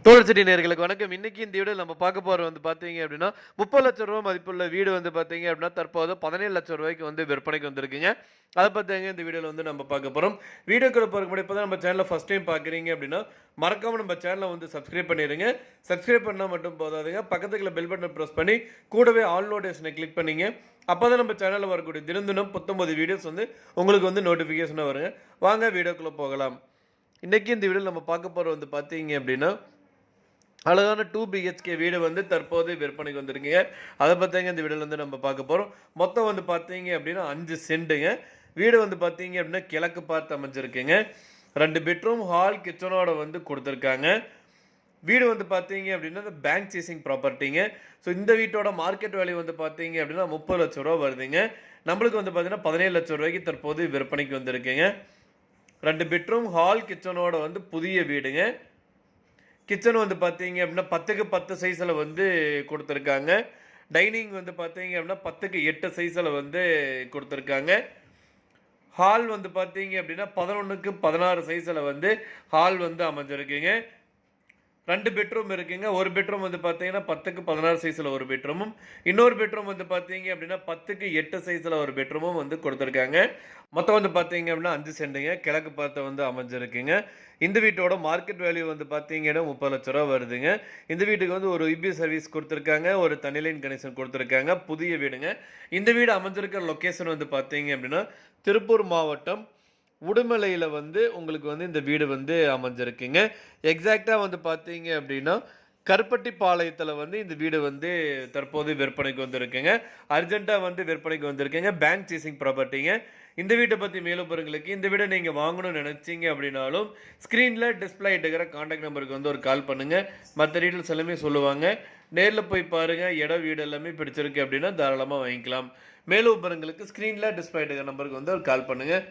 தோழர் நேயர்களுக்கு வணக்கம். இன்னைக்கு இந்த வீடியோல நம்ம பார்க்க போறது வந்து பார்த்தீங்க அப்படின்னா, 30 லட்சம் ரூபாய் மதிப்புள்ள வீடு வந்து பார்த்தீங்க அப்படின்னா, தற்போது 17 லட்சம் ரூபாய்க்கு வந்து விற்பனைக்கு வந்திருக்குங்க. அத பத்திங்க இந்த வீடியோல வந்து நம்ம பார்க்க போறோம். வீடியோக்குள்ள போறதுக்கு முன்னாடி இப்பதான் நம்ம சேனலை ஃபர்ஸ்ட் டைம் பார்க்குறீங்க அப்படின்னா, மறக்காம நம்ம சேனலை வந்து சப்ஸ்கிரைப் பண்ணிடுங்க. சப்ஸ்கிரைப் பண்ணா மட்டும் போதாதுங்க. பக்கத்துல பெல் பட்டனை பிரஸ் பண்ணி கூடவே ஆல் நோட்டிஃபிகேஷனை கிளிக் பண்ணீங்க. அப்பதான் நம்ம சேனல்ல வரக்கூடிய தினம் புத்தம்பது வீடியோஸ் வந்து உங்களுக்கு வந்து நோட்டிஃபிகேஷனா வருங்க. வாங்க வீடியோக்குள்ள போகலாம். இன்னைக்கு இந்த வீடியோல நம்ம பார்க்க போறது வந்து பார்த்தீங்க அப்படின்னா, அழகான 2 BHK வீடு வந்து தற்போது விற்பனைக்கு வந்திருக்குங்க. அதை பற்றிங்க இந்த வீடியோவில் வந்து நம்ம பார்க்க போகிறோம். மொத்தம் வந்து பார்த்தீங்க அப்படின்னா 5 சென்ட்டுங்க. வீடு வந்து பார்த்தீங்க அப்படின்னா கிழக்கு பார்த்து அமைஞ்சிருக்குங்க. 2 பெட்ரூம் ஹால் கிச்சனோட வந்து கொடுத்துருக்காங்க. வீடு வந்து பார்த்தீங்க அப்படின்னா பேங்க் சீசிங் ப்ராப்பர்ட்டிங்க. ஸோ இந்த வீட்டோட மார்க்கெட் வேல்யூ வந்து பார்த்தீங்க அப்படின்னா 30 லட்ச ரூபா வருதுங்க. நம்மளுக்கு வந்து பார்த்தீங்கன்னா 17 லட்சம் ரூபாய்க்கு தற்போது விற்பனைக்கு வந்திருக்குங்க. 2 பெட்ரூம் ஹால் கிச்சனோட வந்து புதிய வீடுங்க. கிச்சன் வந்து பார்த்தீங்க அப்படின்னா 10க்கு 10 சைஸில் வந்து கொடுத்துருக்காங்க. டைனிங் வந்து பார்த்தீங்க அப்படின்னா 10க்கு 8 சைஸில் வந்து கொடுத்துருக்காங்க. ஹால் வந்து பார்த்தீங்க அப்படின்னா 11க்கு 16 சைஸில் வந்து ஹால் வந்து அமைஞ்சிருக்குங்க. 2 பெட்ரூம் இருக்குங்க. ஒரு பெட்ரூம் வந்து பார்த்தீங்கன்னா 10க்கு 16 சைஸில் ஒரு பெட்ரூமும், இன்னொரு பெட்ரூம் வந்து பார்த்தீங்க அப்படின்னா 10க்கு 8 சைஸில் ஒரு பெட்ரூமும் வந்து கொடுத்துருக்காங்க. மொத்தம் வந்து பார்த்தீங்க அப்படின்னா 5 சென்ட்டுங்க. கிழக்கு பார்த்து வந்து அமைஞ்சிருக்குங்க. இந்த வீட்டோட மார்க்கெட் வேல்யூ வந்து பார்த்தீங்கன்னா 30 லட்ச ரூபா வருதுங்க. இந்த வீட்டுக்கு வந்து ஒரு இபி சர்வீஸ் கொடுத்துருக்காங்க, ஒரு தனி லைன் கனெக்ஷன் கொடுத்துருக்காங்க. புதிய வீடுங்க. இந்த வீடு அமைஞ்சிருக்கிற லொக்கேஷன் வந்து பார்த்தீங்க அப்படின்னா திருப்பூர் மாவட்டம் உடுமலையில் வந்து உங்களுக்கு வந்து இந்த வீடு வந்து அமைஞ்சிருக்குங்க. எக்ஸாக்டாக வந்து பார்த்தீங்க அப்படின்னா கருப்பட்டிப்பாளையத்தில் வந்து இந்த வீடு வந்து தற்போது விற்பனைக்கு வந்திருக்குங்க. அர்ஜென்ட்டாக வந்து விற்பனைக்கு வந்திருக்குங்க. பேங்க் சீசிங் ப்ராப்பர்ட்டிங்க. இந்த வீட்டை பற்றி மேலும் பொருங்களுக்கு இந்த வீடை நீங்கள் வாங்கணும்னு நினச்சிங்க அப்படின்னாலும் ஸ்க்ரீனில் டிஸ்பிளே ஆகிட்டுக்கிற கான்டாக்ட் நம்பருக்கு வந்து ஒரு கால் பண்ணுங்கள். மற்ற டீட்டெயில்ஸ் எல்லாமே சொல்லுவாங்க. நேரில் போய் பாருங்கள். இடம் வீடு எல்லாமே பிடிச்சிருக்கு அப்படின்னா தாராளமாக வாங்கிக்கலாம். மேலும் பொருங்களுக்கு ஸ்க்ரீனில் டிஸ்பிளே ஆகிட்டுக்கிற நம்பருக்கு வந்து ஒரு கால் பண்ணுங்கள்.